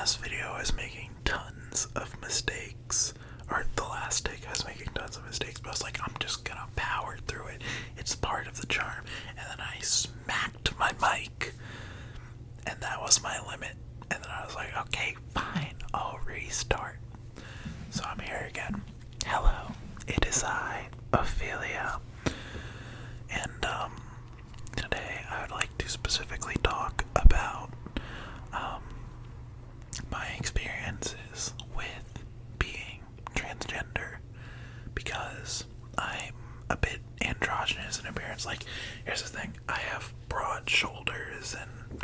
last video I was making tons of mistakes, or the last take I was making tons of mistakes, but I was like, I'm just gonna power through it. It's part of the charm. And then I smacked my mic, and that was my limit. And then I was like, okay, fine, I'll restart. So I'm here again. Hello, it is I, Ophelia. And today I would like to specifically talk about my experiences with being transgender, because I'm a bit androgynous in appearance. Like, here's the thing, I have broad shoulders and,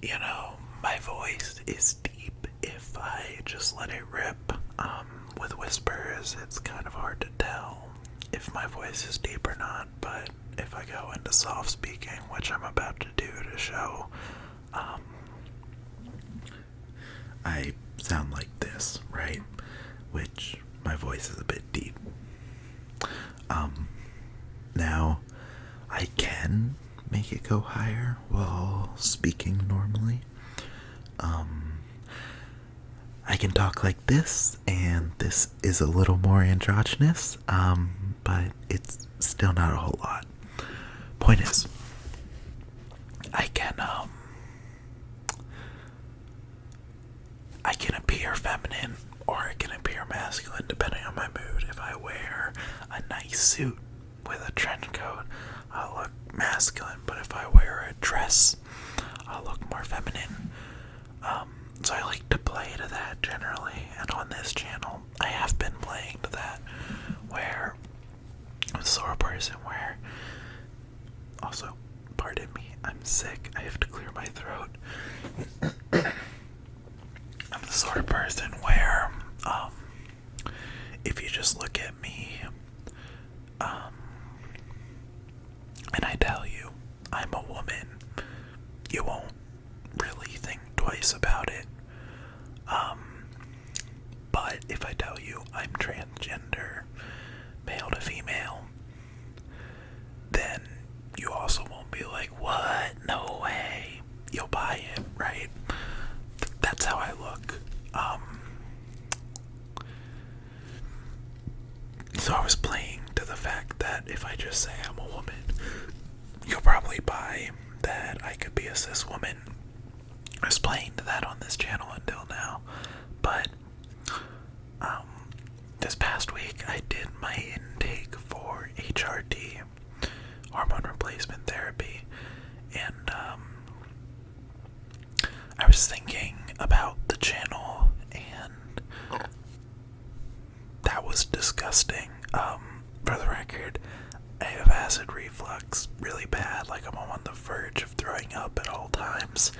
you know, my voice is deep if I just let it rip. With whispers, it's kind of hard to tell if my voice is deep or not, but if I go into soft speaking, which I'm about to do to show, I sound like this, right? Which my voice is a bit deep. Now I can make it go higher while speaking normally. I can talk like this, and this is a little more androgynous, but it's still not a whole lot. Point is, I can appear feminine or I can appear masculine depending on my mood. If I wear a nice suit with a trench coat, I'll look masculine, but if I wear a dress, I'll look more feminine. So I like to play to that generally, and on this channel, I have been playing to that, where I'm a sore person, where, also, pardon me, I'm sick, I have to clear my throat. I'm the sort of person where, if you just look at me, and I tell you I'm a woman, you won't really think twice about it. But if I tell you I'm transgender, male to female, then you also won't be like, what? No way. You'll buy it, right? That's how I look. So I was playing to the fact that if I just say I'm a woman, you'll probably buy that I could be a cis woman. I was playing to that on this channel until now, but this past week I did my intake for HRT, hormone replacement therapy, and I was thinking about the channel, and that was disgusting. For the record, I have acid reflux really bad, like I'm on the verge of throwing up at all times.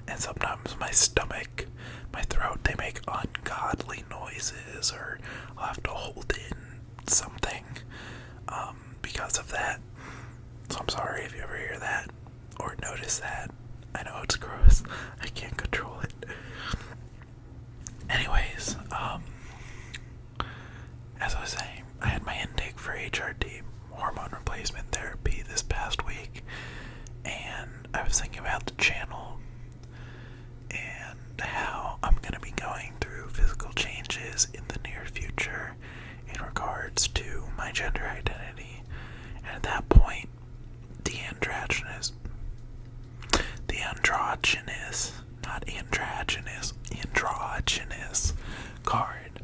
And sometimes my stomach, my throat, they make ungodly noises, or I'll have to hold in something because of that. So I'm sorry if you ever hear that or notice that. I know it's gross. I can't control it. Anyways, as I was saying, I had my intake for HRT, hormone replacement therapy, this past week, and I was thinking about the channel and how I'm going to be going through physical changes in the near future in regards to my gender identity. And at that point, the androgynous, not androgynous, androgynous card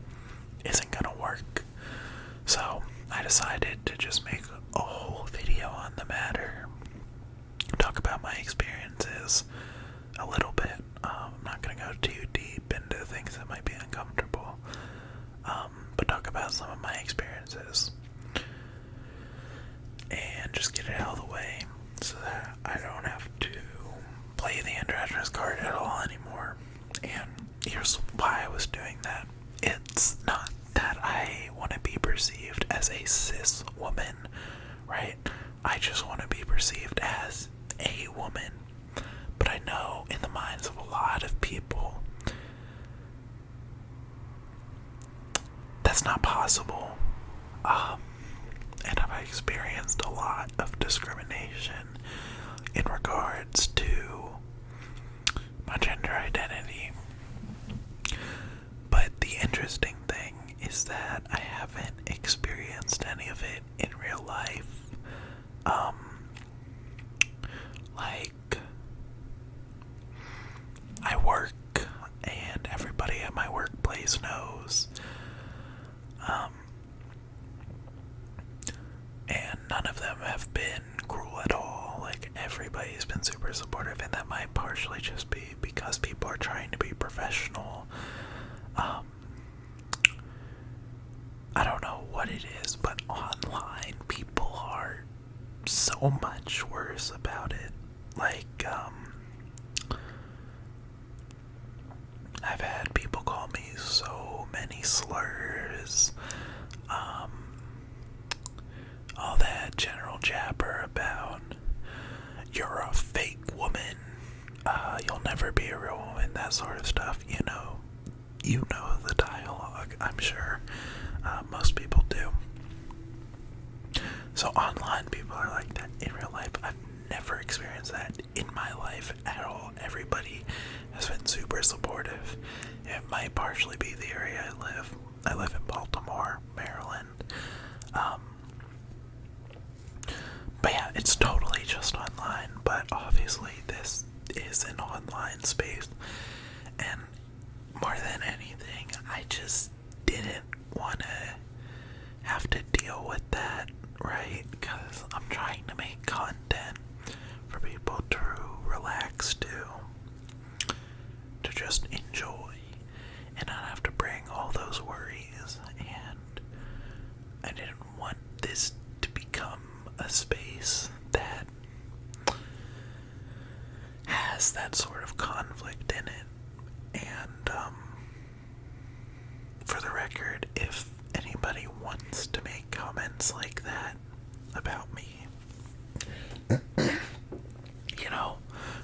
isn't going to work. So I decided to just make a whole video on the matter, talk about my experiences a little bit. I'm not going to go too deep into things that might be uncomfortable, but talk about some of my experiences and just get it out of the way so that I don't have to play the androgynous card at all anymore. And here's why I was doing that. It's not that I want to be perceived as a cis woman, right? I just want to be perceived as a woman. But I know in the minds of a lot of people, that's not possible. And I've experienced a lot of discrimination in regards to my gender identity been super supportive, and that might partially just be because people are trying to be professional. I don't know what it is, but online people are so much worse about it. Like, I've had people call me so many slurs, all that general jabber about you're a fake woman, you'll never be a real woman, that sort of stuff. You know the dialogue, I'm sure. Most people do. So online people are like that. In real life, I've never experienced that in my life at all. Everybody has been super supportive. It might partially be the area I live. I live in Baltimore, Maryland. But yeah, it's totally just online. But obviously this is an online space. And more than anything, I just didn't want to have to deal with that, right? Because I'm trying to make content for people to relax to just enjoy and not have to bring all those worries. And I didn't want this to become a space that has that sort of conflict in it. And for the record, if anybody wants to make comments like that about me,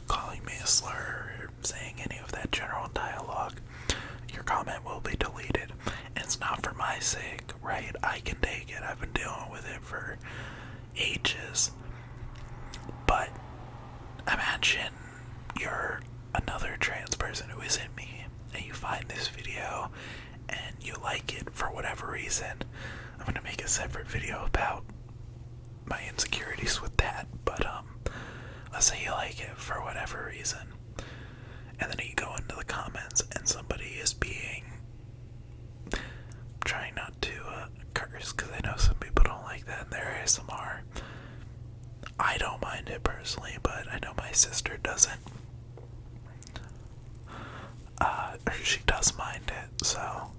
calling me a slur or saying any of that general dialogue, your comment will be deleted. And it's not for my sake, right? I can take it. I've been dealing with it for ages. But imagine you're another trans person who isn't me, and you find this video and you like it for whatever reason. I'm gonna make a separate video about my insecurities with that, but let's say you like it for whatever reason, and then you go into the comments and somebody is trying not to curse, because I know some people don't like that in their ASMR. I don't mind it personally, but I know my sister doesn't. She does mind it, so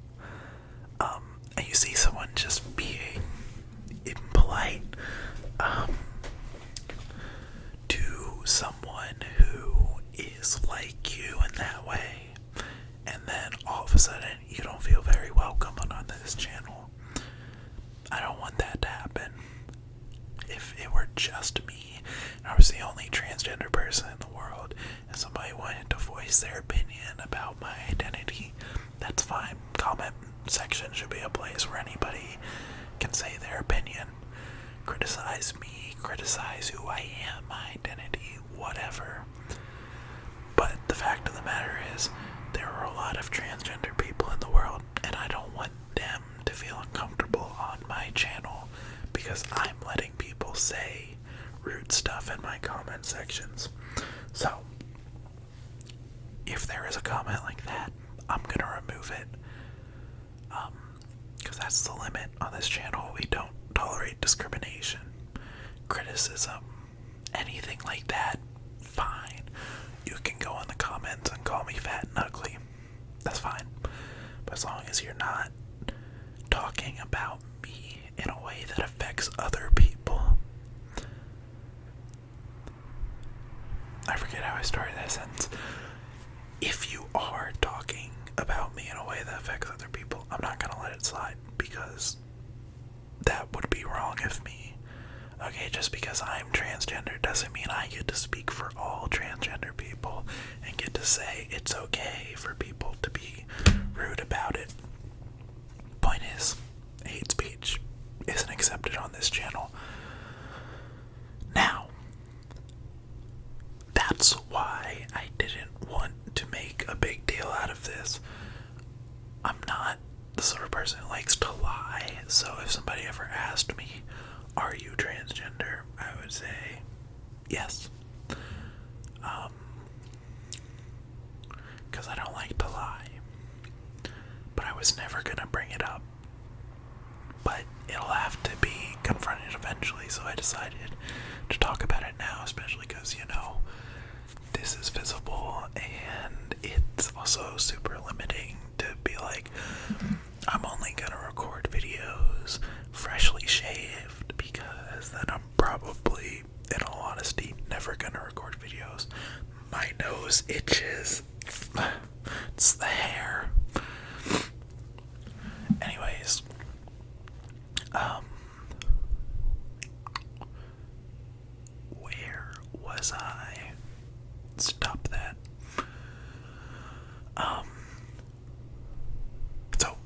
and you see someone just being impolite to someone who is like you in that way, and then all of a sudden you don't feel very welcome on this channel. I don't want that to happen. If it were just me and I was the only transgender person in the world and somebody wanted to voice their opinion about my identity, that's fine. Comment section should be a place where anybody can say their opinion. Criticize me, criticize who I am, my identity, whatever. But the fact of the matter is, there are a lot of transgender people in the world, and I don't want them to feel uncomfortable on my channel because I'm letting people say rude stuff in my comment sections. So, if there is a comment like that, I'm gonna remove it. Because that's the limit on this channel. We don't tolerate discrimination, criticism, anything like that. Fine. You can go in the comments and call me fat and ugly. That's fine. But as long as you're not talking about me in a way that affects other people. I forget how I started that sentence. If you are talking about me in a way that affects other people, I'm not gonna let it slide, because that would be wrong of me. Okay, just because I'm transgender doesn't mean I get to speak for all transgender people and get to say it's okay for people to be rude about it. Point is, hate speech isn't accepted on this channel. Now, that's why I didn't want to make a big deal out of this. I'm not the sort of person who likes to lie, so if somebody ever asked me, are you transgender? I would say yes. Because I don't like to lie. But I was never gonna bring it up. But it'll have to be confronted eventually, so I decided to talk about it now, especially because, never gonna record videos. My nose itches. It's the hair. Anyways, where was I? Stop that. So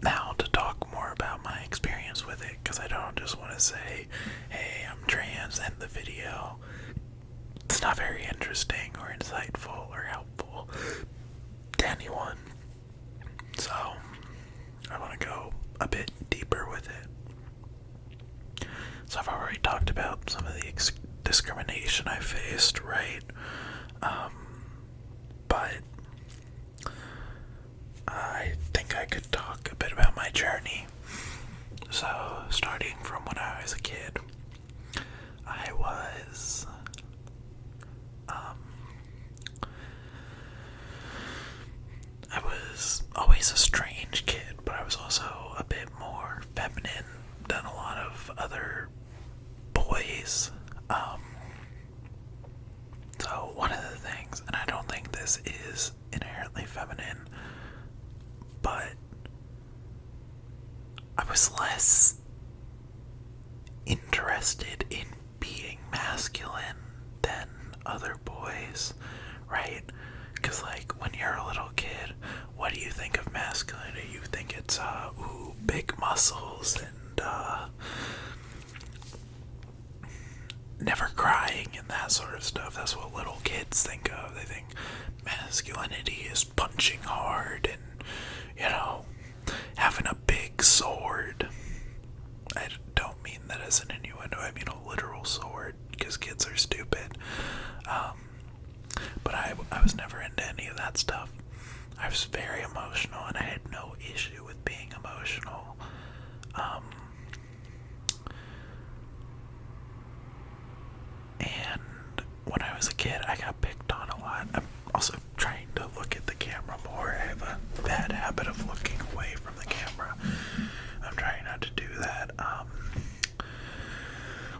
now to talk more about my experience with it, because I don't just want to say, hey, I'm trans, end the video. It's not very interesting or insightful or helpful to anyone. So I want to go a bit deeper with it. So I've already talked about some of the discrimination I faced, right? But I think I could talk a bit about my journey. So starting from when I was a kid, I was always a strange kid, but I was also a bit more feminine than a lot of other boys. So one of the things, and I don't think this is inherently feminine, but I was less interested in being masculine than other boys, right? Because, like, when you're a little kid, what do you think of masculinity? You think it's, big muscles and, never crying and that sort of stuff. That's what little kids think of. They think masculinity is punching hard and, having a big sword. I don't mean that as an innuendo. I mean a literal sword, because kids are stupid. But I was never into any of that stuff. I was very emotional, and I had no issue with being emotional. And when I was a kid, I got picked on a lot. I'm also trying to look at the camera more. I have a bad habit of looking away from the camera. I'm trying not to do that.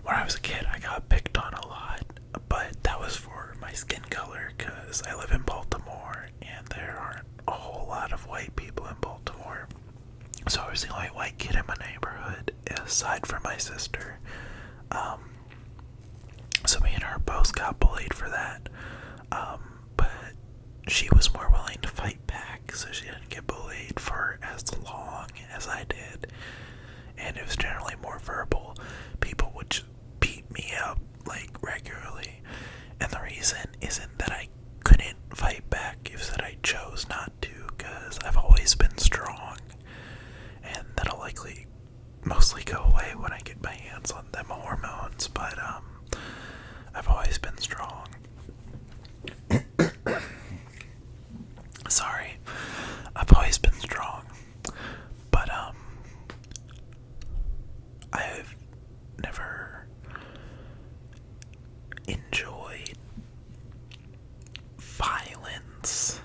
When I was a kid, I got picked on a lot, but that was for my skin color, because I live in Baltimore, and there aren't a whole lot of white people in Baltimore. So I was the only white kid in my neighborhood, aside from my sister. So me and her both got bullied for that. But she was more willing to fight back, so she didn't get bullied for as long as I did. And it was generally more verbal. People would just beat me up, like, regularly. And the reason isn't that I couldn't fight back, it's that I chose not to, because I've always been strong. And that'll likely mostly go away when I get my hands on them hormones, but, I've always been strong. Sorry. I've always been strong. But, I've never enjoyed violence.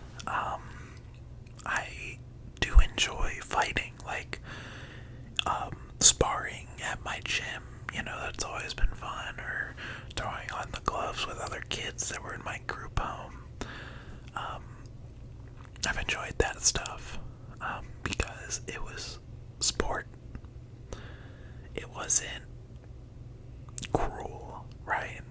I do enjoy fighting, like, sparring at my gym. That's always been fun, or throwing on the gloves with other kids that were in my group home. I've enjoyed that stuff, because it was sport. It wasn't cruel, right?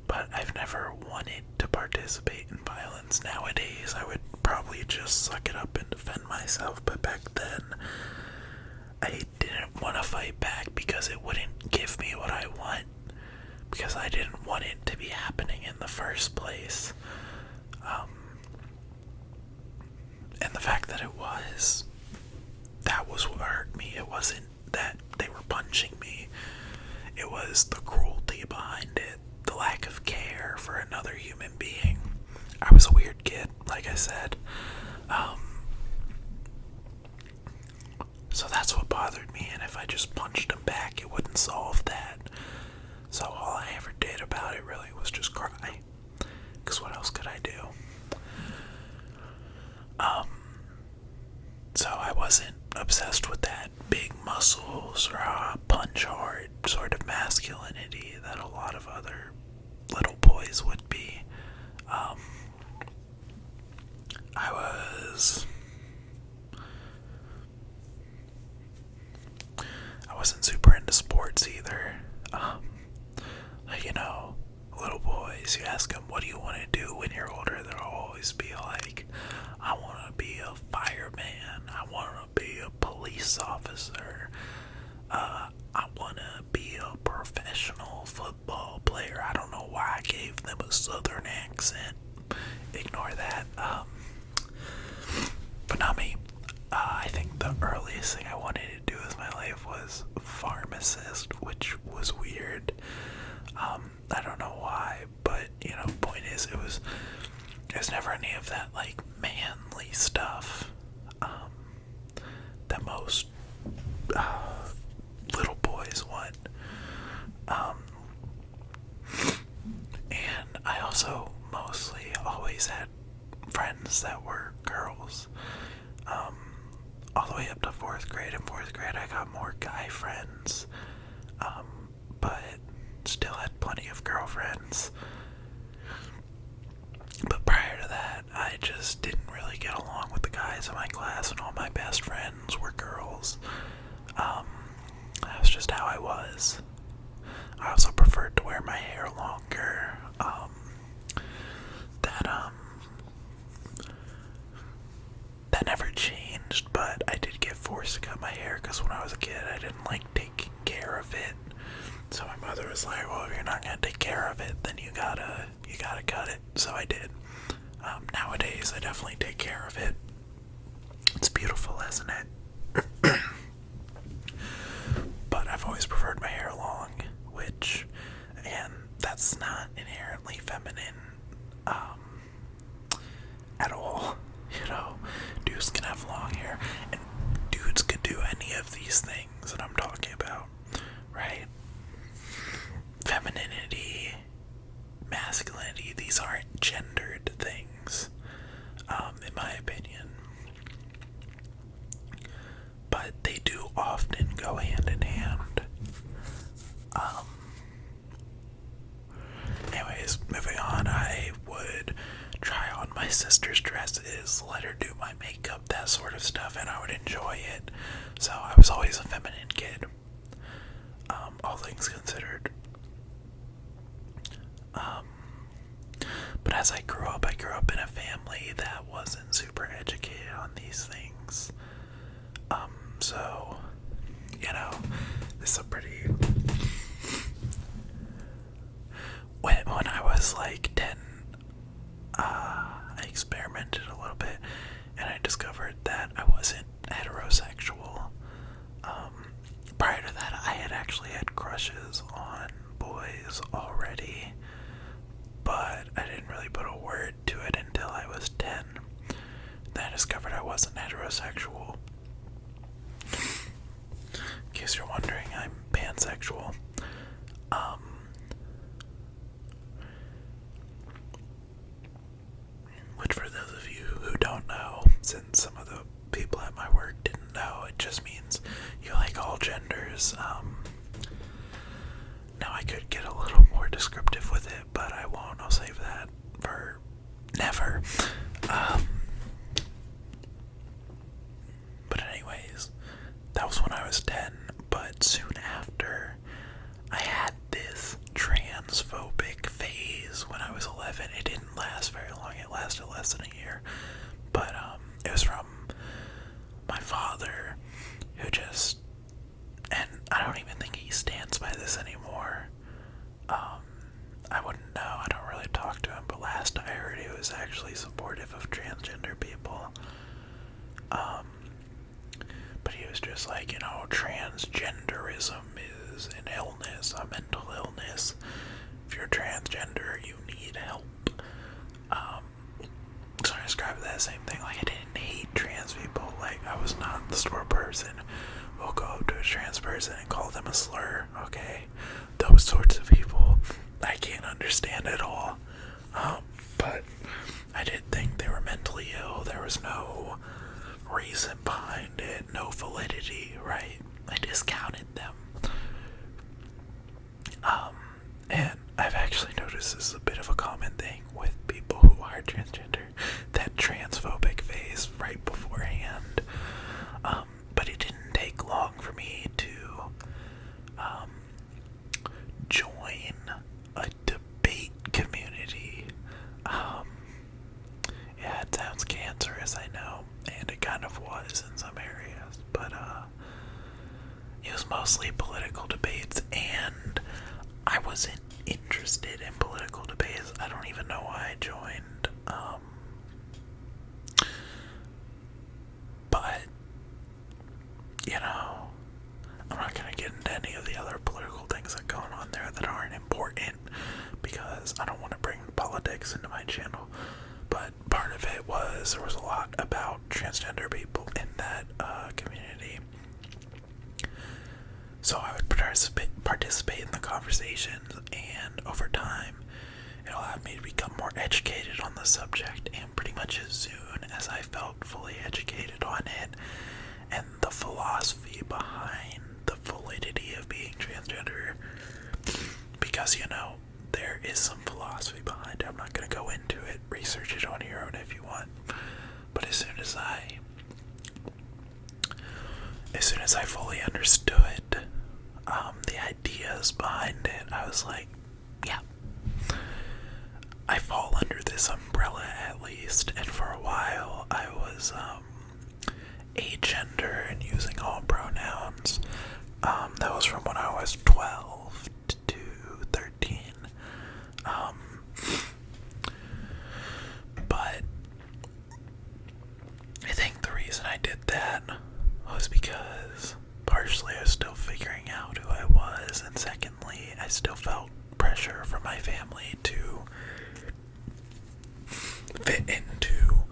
But I've never wanted to participate in violence. Nowadays, I would probably just suck it up and defend myself, but back then, I didn't want to fight back because it wouldn't give me what I want, because I didn't want it to be happening in the first place. And the fact that that was what hurt me. It wasn't that they were punching me. It was the cruelty behind it, the lack of care for another human being. I was a weird kid, like I said. So that's what bothered me, and if I just punched him back, it wouldn't solve that. So all I ever did about it really was just cry, because what else could I do? So I wasn't obsessed with that big muscles or punch hard sort of masculinity that a lot of other other little boys would be. I wasn't super into sports either. Little boys, you ask them, what do you want to do when you're older? They'll always be like, I want to be a fireman. I want to be a police officer. I want to be a professional football player. I don't know why I gave them a southern accent. Ignore that. But not me. I think the earliest thing I wanted to do with my life was pharmacist, which was weird. I don't know why, but point is, it was never any of that like manly stuff that most little boys want. And I also mostly always had friends that were girls. All the way up to 4th grade. In 4th grade, I got more guy friends, but still had plenty of girlfriends. But prior to that, I just didn't really get along with the guys in my class, and all my best friends were girls. That's just how I was. I also preferred to wear my hair longer. That never changed, but I did get forced to cut my hair because when I was a kid, I didn't like taking care of it. So my mother was like, well, if you're not going to take care of it, then you gotta cut it. So I did. Nowadays, I definitely take care of it. It's beautiful, isn't it? But I've always preferred my hair long, which, and that's not inherently feminine, at all. Dudes can have long hair, and dudes can do any of these things that I'm talking about, right? Femininity, masculinity, these aren't gendered things, in my opinion. But they do often go hand in hand. Anyways, moving on, I would try on my sister's dresses, let her do my makeup, that sort of stuff, and I would enjoy it. So I was always a feminine kid, all things considered. But as I grew up in a family that wasn't super educated on these things. So, it's a pretty... When I was like 10, I experimented a little bit, and I discovered that I wasn't heterosexual. Prior to that, I had actually had crushes on boys already, but I didn't really put a word to it until I was 10. Then I discovered I wasn't heterosexual. In case you're wondering, I'm pansexual. Which, for those of you who don't know, since some of the people at my work didn't know, it just means you like all genders. Now I could get a little more descriptive with it, but I won't. I'll save that for never. But anyways, that was when I was 10, but soon after, I had this transphobic phase when I was 11. It didn't last very long. It lasted less than a year. But it was from my father, who just, and I don't even think he stands by this anymore. I wouldn't know. I don't really talk to him, but last I heard he was actually supportive of transgender people. But he was just like, transgenderism is an illness, a mental illness. If you're transgender, you need help. So I described that same thing. Like, I didn't hate trans people. Like, I was not the sort of person who'll go up to a trans person and call them a slur, okay? Those sorts of people, I can't understand at all. But I did think they were mentally ill. There was no reason behind it, no validity, right? I discounted them. And I've this is a bit of a common thing with people who are transgender, that transphobic phase right beforehand. But it didn't take long for me to join a debate community. Yeah, it sounds cancerous, I know, and it kind of was in some areas, but it was mostly political debates, and I wasn't interested in political debates. I don't even know why I joined. But, you know, I'm not going to get into any of the other political things that are going on there that aren't important, because I don't want to bring politics into my channel. But part of it was there was a lot about transgender people in that community. So I would participate in the conversations, and over time, it allowed me to become more educated on the subject, and pretty much as soon as I felt fully educated on it, and the philosophy behind the validity of being transgender, because, you know, there is some philosophy behind it. I'm not going to go into it. Research it on your own if you want. But as soon as I fully understood the ideas behind it, I was like, yeah, I fall under this umbrella at least. And for a while, I was agender and using all pronouns. That was from when I was 12 to 13. But I think the reason I did that was because partially I was still figuring out who I was, and secondly, I still felt pressure from my family to fit into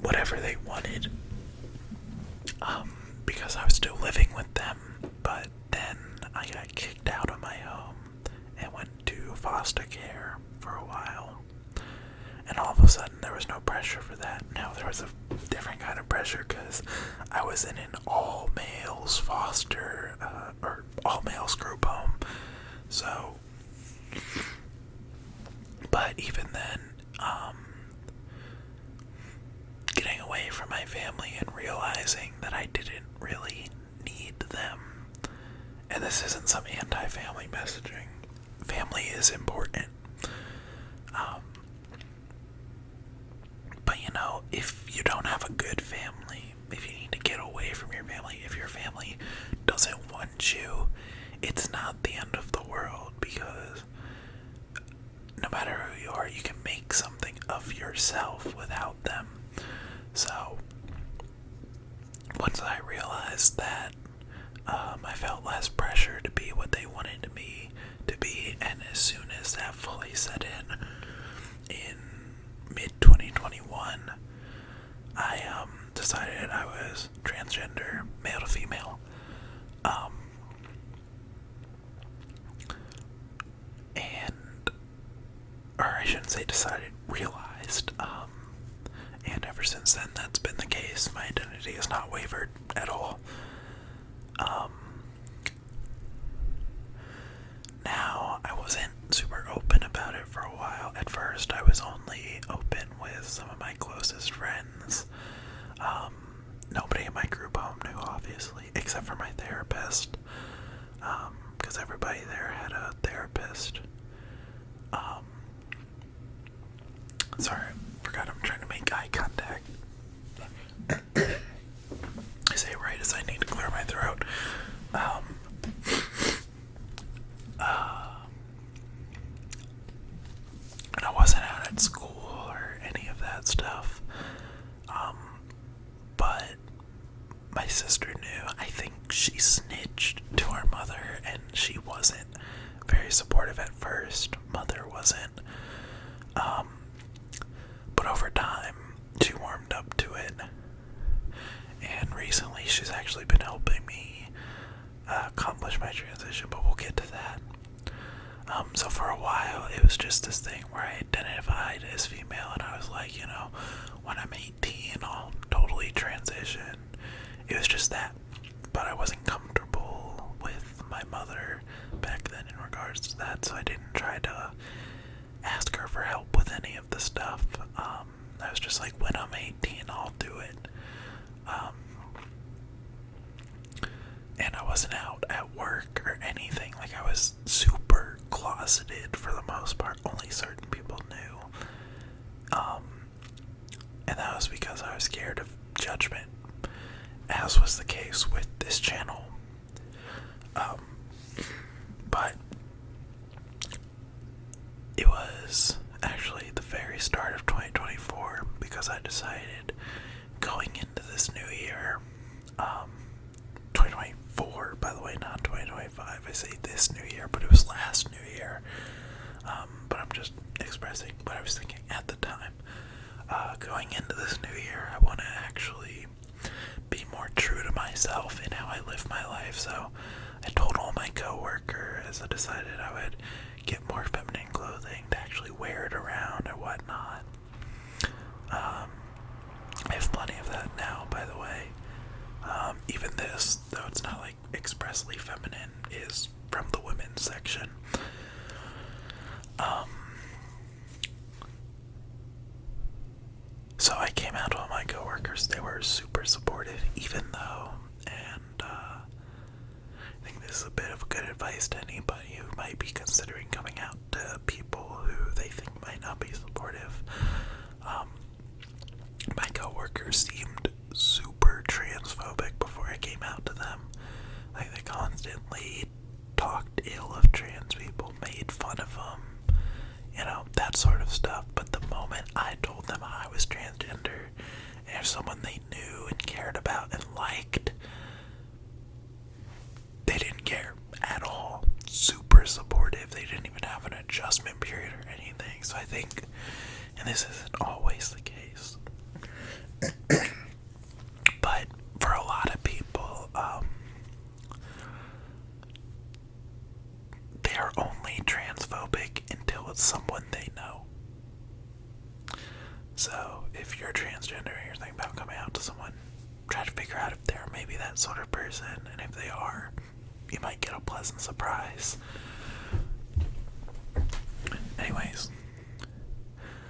whatever they wanted, because I was still living with them. But then I got kicked out of my home and went to foster care for a while, and all of a sudden there was no pressure for that. Now there was a different kind of pressure because I was in an all-males foster or all-males group home. So, but even then, getting away from my family and realizing that I didn't really need them, and this isn't some anti-family messaging. Family is important. But you know, if you don't have a good family, if you need to get away from your family, if your family doesn't want you, it's not the end of the world, because no matter who you are, you can make something of yourself without them. So once I realized that, I felt less pressure to be what they wanted me to be, and as soon as that fully set in mid-2021, I decided I was transgender, male to female. Or I shouldn't say decided, realized, and ever since then that's been the case. My identity has not wavered at all. Now, I wasn't super open about it for a while. At first, I was only open with some of my closest friends. Nobody in my group home knew, obviously, except for my therapist, because everybody there had a therapist. Sorry, I forgot I'm trying to make eye contact. I say right as I need to clear my throat. And I wasn't out at school or any of that stuff. But my sister knew. I think she snitched to our mother, and she wasn't very supportive at first. Mother wasn't. But over time, she warmed up to it. And recently, she's actually been helping me accomplish my transition, but we'll get to that. So for a while, it was just this thing where I identified as female, and I was like, you know, when I'm 18, I'll totally transition. It was just that. But I wasn't comfortable with my mother back then in regards regards to that, so I didn't try to ask her for help with any of the stuff. I was just like, when I'm 18, I'll do it. And I wasn't out at work or anything. Like, I was super closeted for the most part. Only certain people knew. And that was because I was scared of judgment, as was the case with this channel. But it was actually the very start of 2024, because I decided going into this new year, 2024, by the way, not 2025. I say this new year, but it was last new year. But I'm just expressing what I was thinking at the time. Going into this new year, I want to actually be more true to myself in how I live my life. So I told all my coworkers, I decided I would get more feminine clothing to actually wear it around or whatnot. I have plenty of that now, by the way. Even this, though it's not like expressly feminine, is from the women's section. So I came out to all my coworkers. They were super supportive, even though, and I think this is a bit of good advice to anybody who might be considering coming out to people who they think might not be supportive. My coworkers seemed super transphobic before I came out to them. Like, they constantly talked ill of trans people, made fun of them, you know, that sort of stuff. But the moment I told them I was transgender, and if someone they knew and cared about and liked, they didn't care at all. Super supportive. They didn't even have an adjustment period or anything. So I think, and this isn't always the case, but for a lot of people, they are only transphobic until it's someone they know. So if you're transgender and you're thinking about coming out to someone, try to figure out if they're maybe that sort of person, and if they are, you might get a pleasant surprise. Anyways,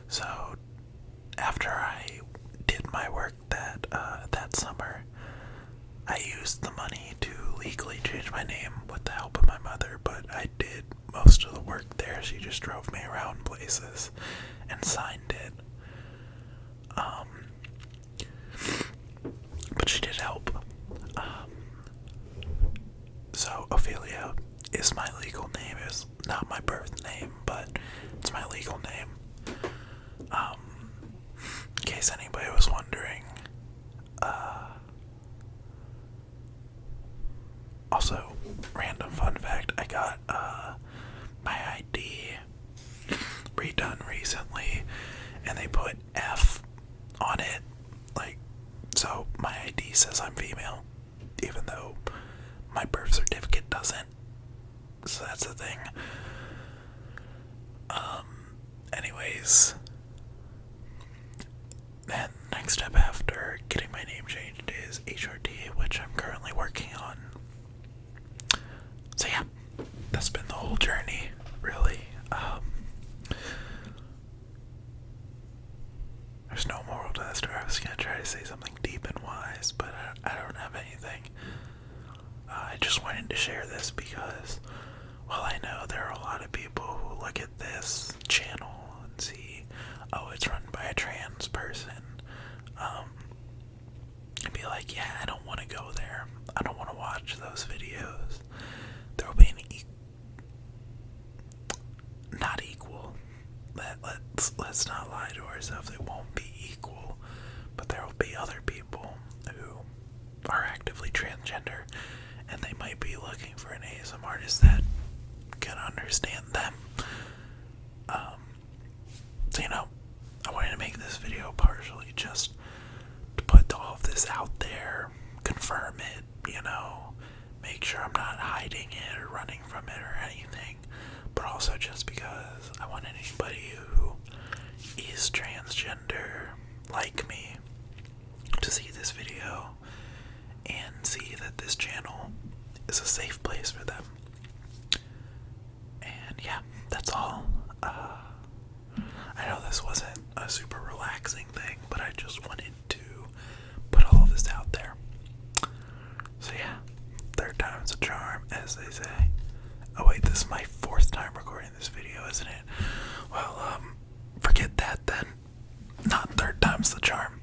so after I did my work that summer, I used the money to legally change my name with the help of my mother, but I did most of the work there. She just drove me around places and signed it. But she did help. So Ophelia is my legal name. It's not my birth name, but it's my legal name. In case anybody was wondering. Also, random fun fact, I got my ID redone recently, and they put F on it. Like, so my ID says I'm female, even though my birth certificate doesn't. So that's the thing. Anyways, then next step after getting my name changed is HRT, which I'm currently working on. So yeah, that's been the whole journey, really. There's no moral to that story. I was gonna try to say something deep and wise, but I don't have anything. I just wanted to share this because, well, I know there are a lot of people who look at this channel and see, oh, it's run by a trans person, and be like, yeah, I don't want to go there. I don't want to watch those videos. There will be an not equal. Let's not lie to ourselves. It won't be equal, but there will be other people who are actively transgender, and they might be looking for an ASM artist that can understand them. So, you know, I wanted to make this video partially just to put all of this out there, confirm it, you know, make sure I'm not hiding it or running from it or anything, but also just because I want anybody who is transgender like me to see this video and see that this channel is a safe place for them. And isn't it? Well, forget that then. Not third time's the charm.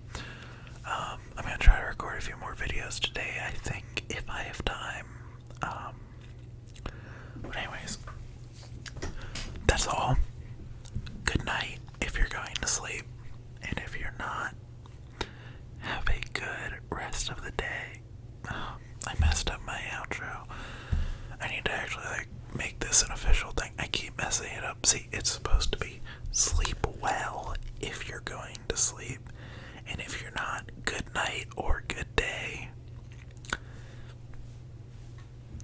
I'm gonna try to record a few more videos today, I think, if I have time. But anyways, that's all. Good night if you're going to sleep. And if you're not, have a good rest of the day. I messed up my outro. I need to actually, make this an official thing. I keep messing it up. See, it's supposed to be sleep well if you're going to sleep. And if you're not, good night or good day.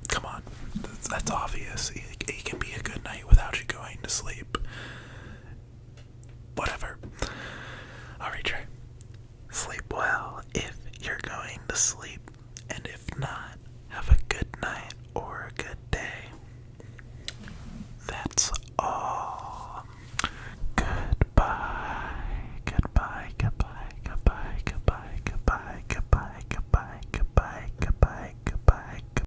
Come on. That's obvious. It can be a good night without you going to sleep. Whatever. I'll retry. Sleep well if